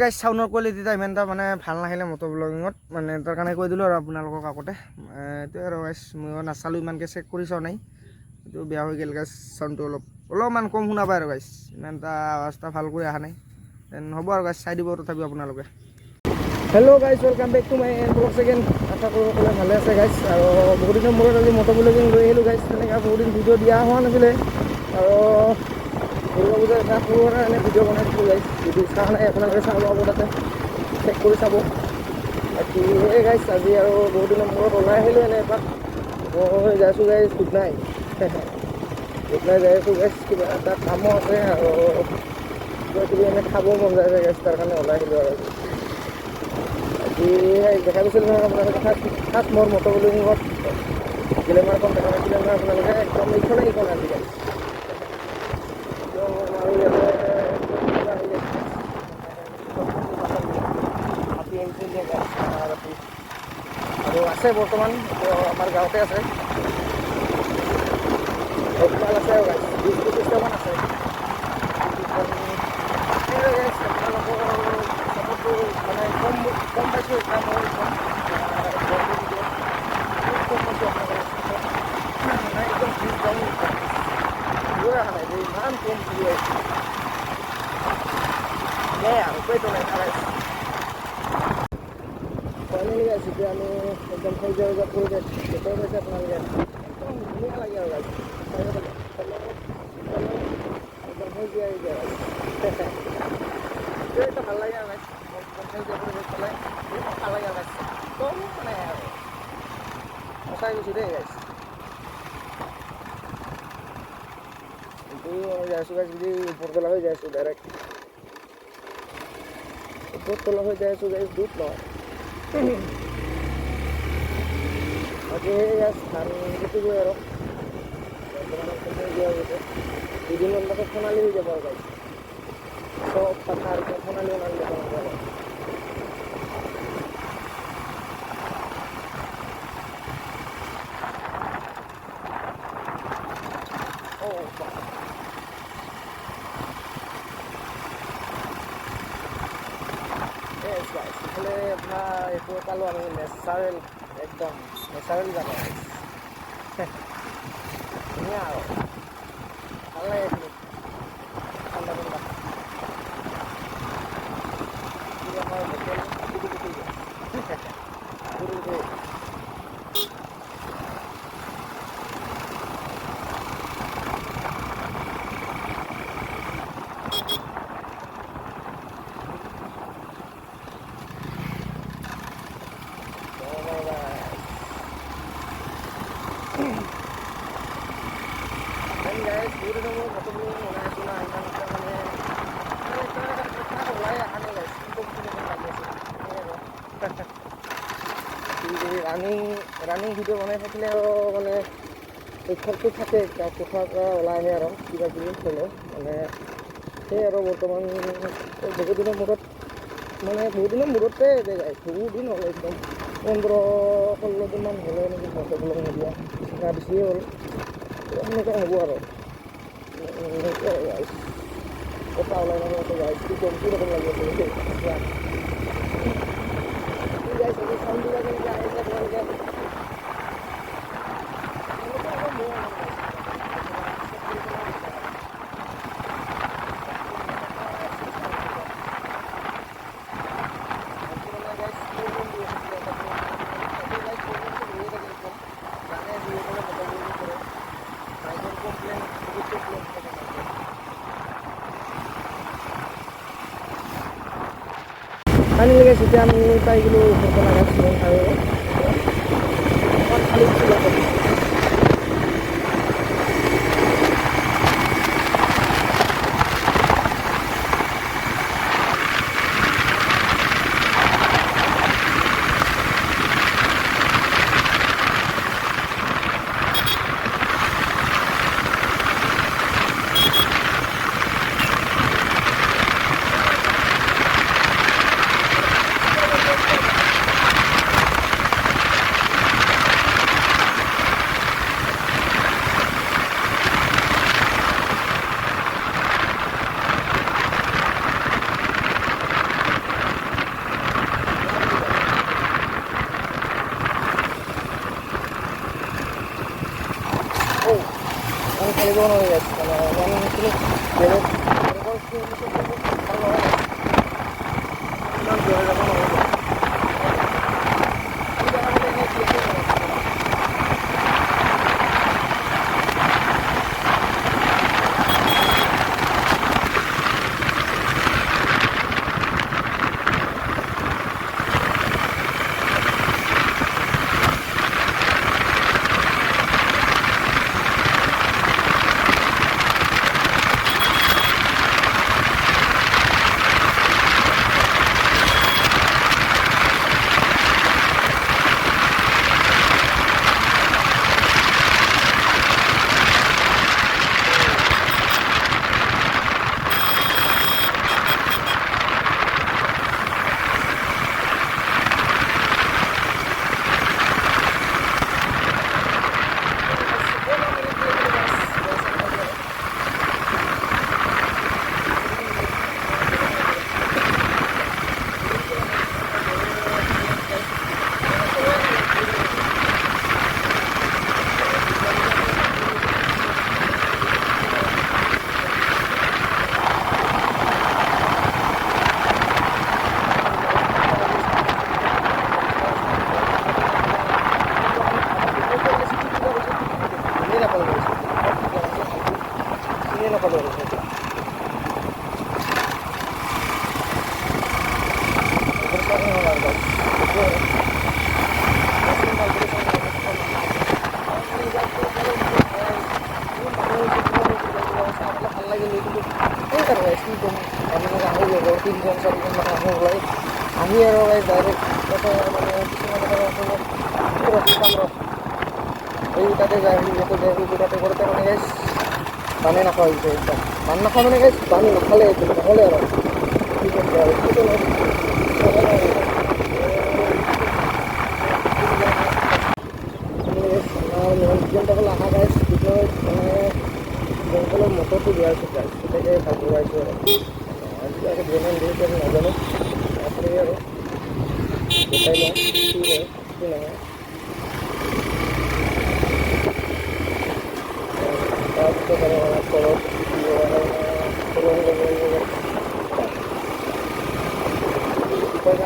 Guys সাউণ্ডৰ কোৱালিটিটা ইমান এটা মানে ভাল নাহিলে মটো ব্লগিঙত মানে তাৰ কাৰণে কৈ দিলোঁ আৰু আপোনালোকক আগতে এইটোৱে আৰু গাইজ মই নাচালোঁ ইমানকৈ চেক কৰি চোৱা নাই এইটো বেয়া হৈ গ'ল গাইজ চাউণ্ডটো অলপমান কম শুনা পায় আৰু গাইজ ইমান এটা আৱাজটা ভাল কৰি অহা নাই দেন হ'ব আৰু গাইজ চাই দিব তথাপিও আপোনালোকে hello' guys welcome back to my blog চেকেণ্ড আশা কৰোঁ সকলোৱে ভালে আছে গাইজ আৰু বহুত দিনৰ মূৰত আজি মটো ব্লগিং লৈ আহিলোঁ গাইজ তেনেকৈ বহুত দিন ভিডিঅ' দিয়া হোৱা নাছিলে আৰু দুৰ্গা পূজাৰ এটা সৰু সুৰা এনে ভিডিঅ' বনাইছিলোঁ গাইজ যদি চোৱা নাই আপোনালোকে চাব পাব তাতে চেক কৰি চাব বাকী এই গাইজ আজি আৰু বহুত দিনৰ মূৰত ওলাই আহিলোঁ এনে এপাক মই যাইছোঁ গাইজ দুধনৈ যাই আছোঁ গাইজ কিবা এটা কামো আছে আৰু কিবা কিবি এনে খাব মন যায় গাইজ তাৰ কাৰণে ওলাই আহিলোঁ আৰু বাকী দেখা পাইছিলোঁ নহয় আপোনালোকে ফাৰ্ষ্ট মোৰ মটো ব্লগিঙত গ্লেমাৰখন দেখা পাইছিলে নহয় আপোনালোকে একদম এইখনে আজি গাইজ আৰু আছে বৰ্তমান আমাৰ গাঁৱতে আছে একমাল আছে আৰু গাইজ 20-25টামান আছে মানে কম পাইছোঁ এটা মই একদম অহা নাই যে ইমান কম ঘূৰি আহিছে আৰু উপায়তো নাই ফাইনেলি গাইছে এতিয়া আমি একদম সেউজীয়া পৰিৱেশ দেখুৱাই পাইছে আপোনালোকে একদম ধুনীয়া লাগে আৰু গাইছে একদম সেউজীয়া এইটো ভাল লাগে আৰু গাইছে একদম সেউজীয়া পৰিৱেশ পালে ভাল লাগে আৰু গাইছে একদম মানে আৰু সঁচাই গৈছোঁ দেই গাইছে যাইছোঁ গাইজ যদি ওপৰতলা হৈ যাইছোঁ ডাইৰেক্ট ওপৰতলা হৈ যাইছোঁ গাইজ Dudhnoi বাকী গাইজ ধান খেতি গৈ আৰু বৰ্তমান দিয়া গৈছে দুদিনমান পাছত সোণালী হৈ যাব আৰু গাইজ চব পথাৰ সোণালী যাব এইফালে আপোনাৰ এইটো পালোঁ আমি নেচাৰেল একদম নেচাৰেল জাগা ধুনীয়া আৰু ভাল লাগে এইখিনি ঠাণ্ডা ঠাণ্ডা আমাৰ হোটেল ৰানিং ভিডিঅ' বনাই থাকিলে আৰু মানে উৎসৱটো থাকে কোঠাৰ পৰা ওলাই আহে আৰু কিবা কিবি হ'লেও মানে সেই আৰু বৰ্তমান বহুত দিনৰ মূৰতে বহুত দিন হ'ল একদম 15-16 দিনমান হ'লে নেকি মটো ব্লগ নিদিয়া বেছিয়ে হ'ল এনেকৈ হ'ব আৰু কথা ওলাই নাহে গাইজ কি কম কি ৰকম লাগি আছে চাউণ্ডবিলাক কেনেকৈ আহিছে আপোনালোকে ফাইনেলি গাইজ এতিয়া আমি পাই গ'লোঁ ওপৰতলা গাইজ আৰু মাৰিব নোৱাৰি গাইছ মানে ইমানখিনি বেলেগ ইমান জোৰে যাব নোৱাৰিব আমি আৰু ডাইৰেক্ট তাতে মানে কিছুমান এই তাতে যায় তাতে যায় তাতে কৰোঁতে মানে গাইছ পানী নাখোৱা হৈছে একদম পানী নাখোৱা মানে গাইছ পানী নাখালে নহ'লে আৰু কি কৰিছে আৰু আহা গাইছ মানে জংঘলৰ মটৰটো দিয়া হৈছে গাইছ তেতিয়াকে ভাল লগাইছোঁ আৰু আজিকালি ভ্ৰমণ দিওঁতে আমি নাজানো আপুনি আৰু দেখাই লওঁ কি হয় কি নহয় তাৰপিছত আৰু অলপ তলত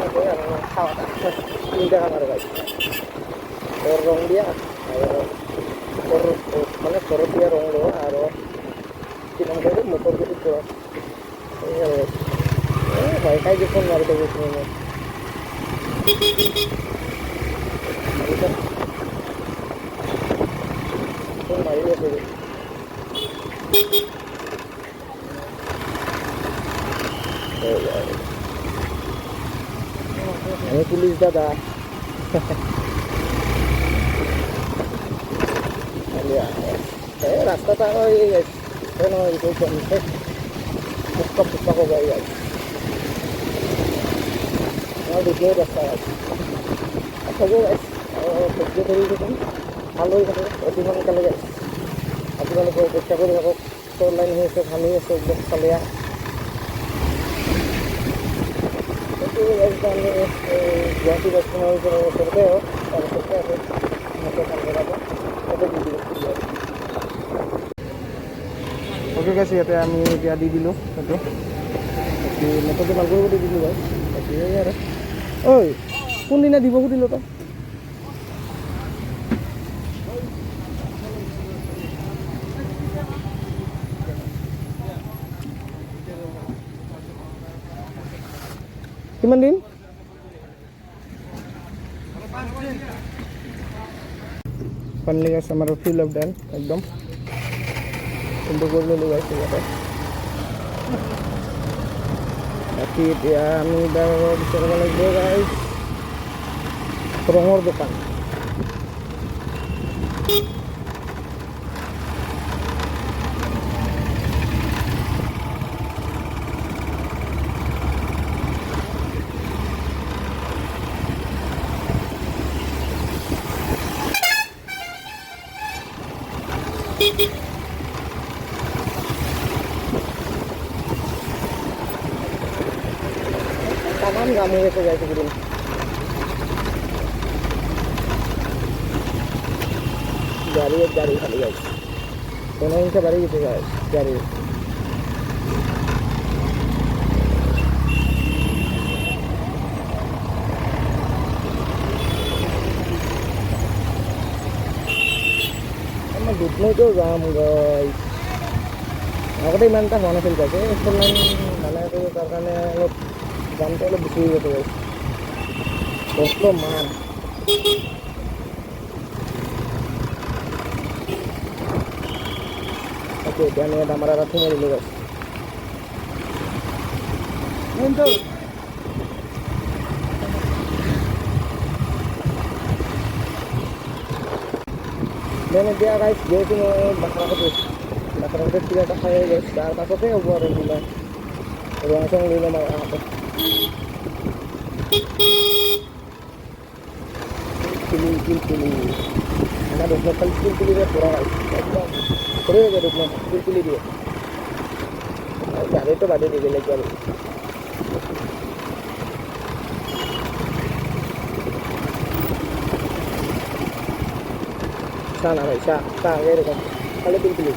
আৰু খাওয়া তিনটা খানার গাছ ওর রং দিয়া আর মানে খরচ দিয়া রং দেবো আর কি নাম করে মোটর কিছু খরচ ভাই খাই যে ফোন মারি দেবো তুমি ফোন মারি দেবো আমি পুলিশ দাদা রাস্তাটা হয়ে গেছে ফুটকা ফুটকা করে হয়ে গেছে আমার দ্বিতীয় রাস্তা আছে সবও গেছে সহ্য করে দেখুন ভালোই থাকে অতি সোনকালে গেছে আপোনালোকে চেষ্টা কৰি থাকক ফ'ৰ লাইন হৈ আছে ভালেই আছে একদম চালিয়া গুৱাহাটী বাছ ষ্টেণ্ডৰ ওচৰতে হওক তাৰ ওচৰতে আছে মটৰ কাম কৰাটো তাতে দি দিলোঁ অ'কে গাইছ ইয়াতে আমি এতিয়া দি দিলোঁ সেইটো বাকী মটৰটো ভাল কৰিব দি দিলোঁ গাইছ বাকী এই আৰু ঐ কোনদিনা দিব সুধিলোঁ তই কিমান দিন ফাইনেলি গাইছ আমাৰ ফিল অফ ডান একদম কিন্তু কৰি ল'লোঁ গাইছ ইয়াতে বাকী এতিয়া আমি বিচাৰিব লাগিব গাইছ ৰঙৰ দোকান tamam kamu itu guys begini dari kali guys জনসংখ্যা বাঢ়ি গৈছে গাড়ীৰ আমাৰ দুধনৈতো যাম গাইছ আগতে ইমান এটা হোৱা নাছিল গাইছ ফোৰ লাইন বনাইতো তাৰ কাৰণে অলপ দামটো অলপ বেছি হৈ গৈছে গাইছ কষ্ট মান oke dia nih ada marah ratunya dulu guys untuk dan dia guys dia itu bakar ketus tidak tak saya guys dar takutnya over gila langsung lima marah apa pilih ada dua kali pilih dia kurang guys Keren ya duduk pilih dia. Cari itu ada di village baru. Sana guys, sana ini kan. Kalau pilih.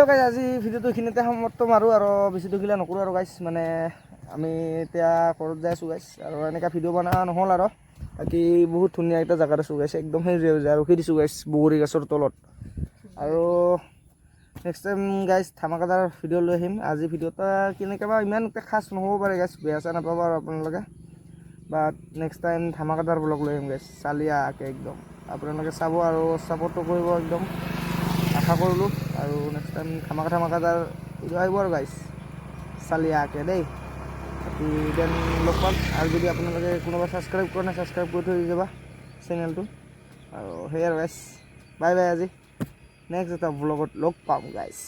Guys আজি ভিডিঅ'টো এইখিনিতে সমাপ্ত মাৰোঁ আৰু বেছি দুখিলা নকৰোঁ আৰু guys মানে আমি এতিয়া ঘৰত যাই আছোঁ গাইজ আৰু এনেকৈ ভিডিঅ' বনোৱা নহ'ল আৰু বাকী বহুত ধুনীয়া এটা জেগাত আছোঁ গাইজ একদম সেউজীয়া ৰখি দিছোঁ গাইজ বগৰী গছৰ তলত আৰু নেক্সট টাইম গাইজ ধামাকাদাৰ ভিডিঅ' লৈ আহিম আজি ভিডিঅ'টা কেনেকৈ বা ইমান খাচ নহ'ব পাৰে গাইজ বেয়া চেয়া নাপাব আৰু আপোনালোকে বাট নেক্সট টাইম ধামাকাদাৰ ব্লগ লৈ আহিম গাইজ চালিয়াকৈ একদম আপোনালোকে চাব আৰু ছাপৰ্টটো কৰিব একদম আশা কৰিলোঁ আৰু নেক্সট টাইম ধামাকাদাৰ ভিডিঅ' আহিব আৰু গাইজ চালিয়াকৈ দেই বাকী দেন লগ পাম আৰু যদি আপোনালোকে কোনোবা ছাবস্ক্ৰাইব কৰা নাই ছাবস্ক্ৰাইব কৰি থৈ যাবা চেনেলটো আৰু সেয়াই আৰু গাইজ বাই বাই আজি নেক্সট এটা ব্লগত লগ পাম গাইজ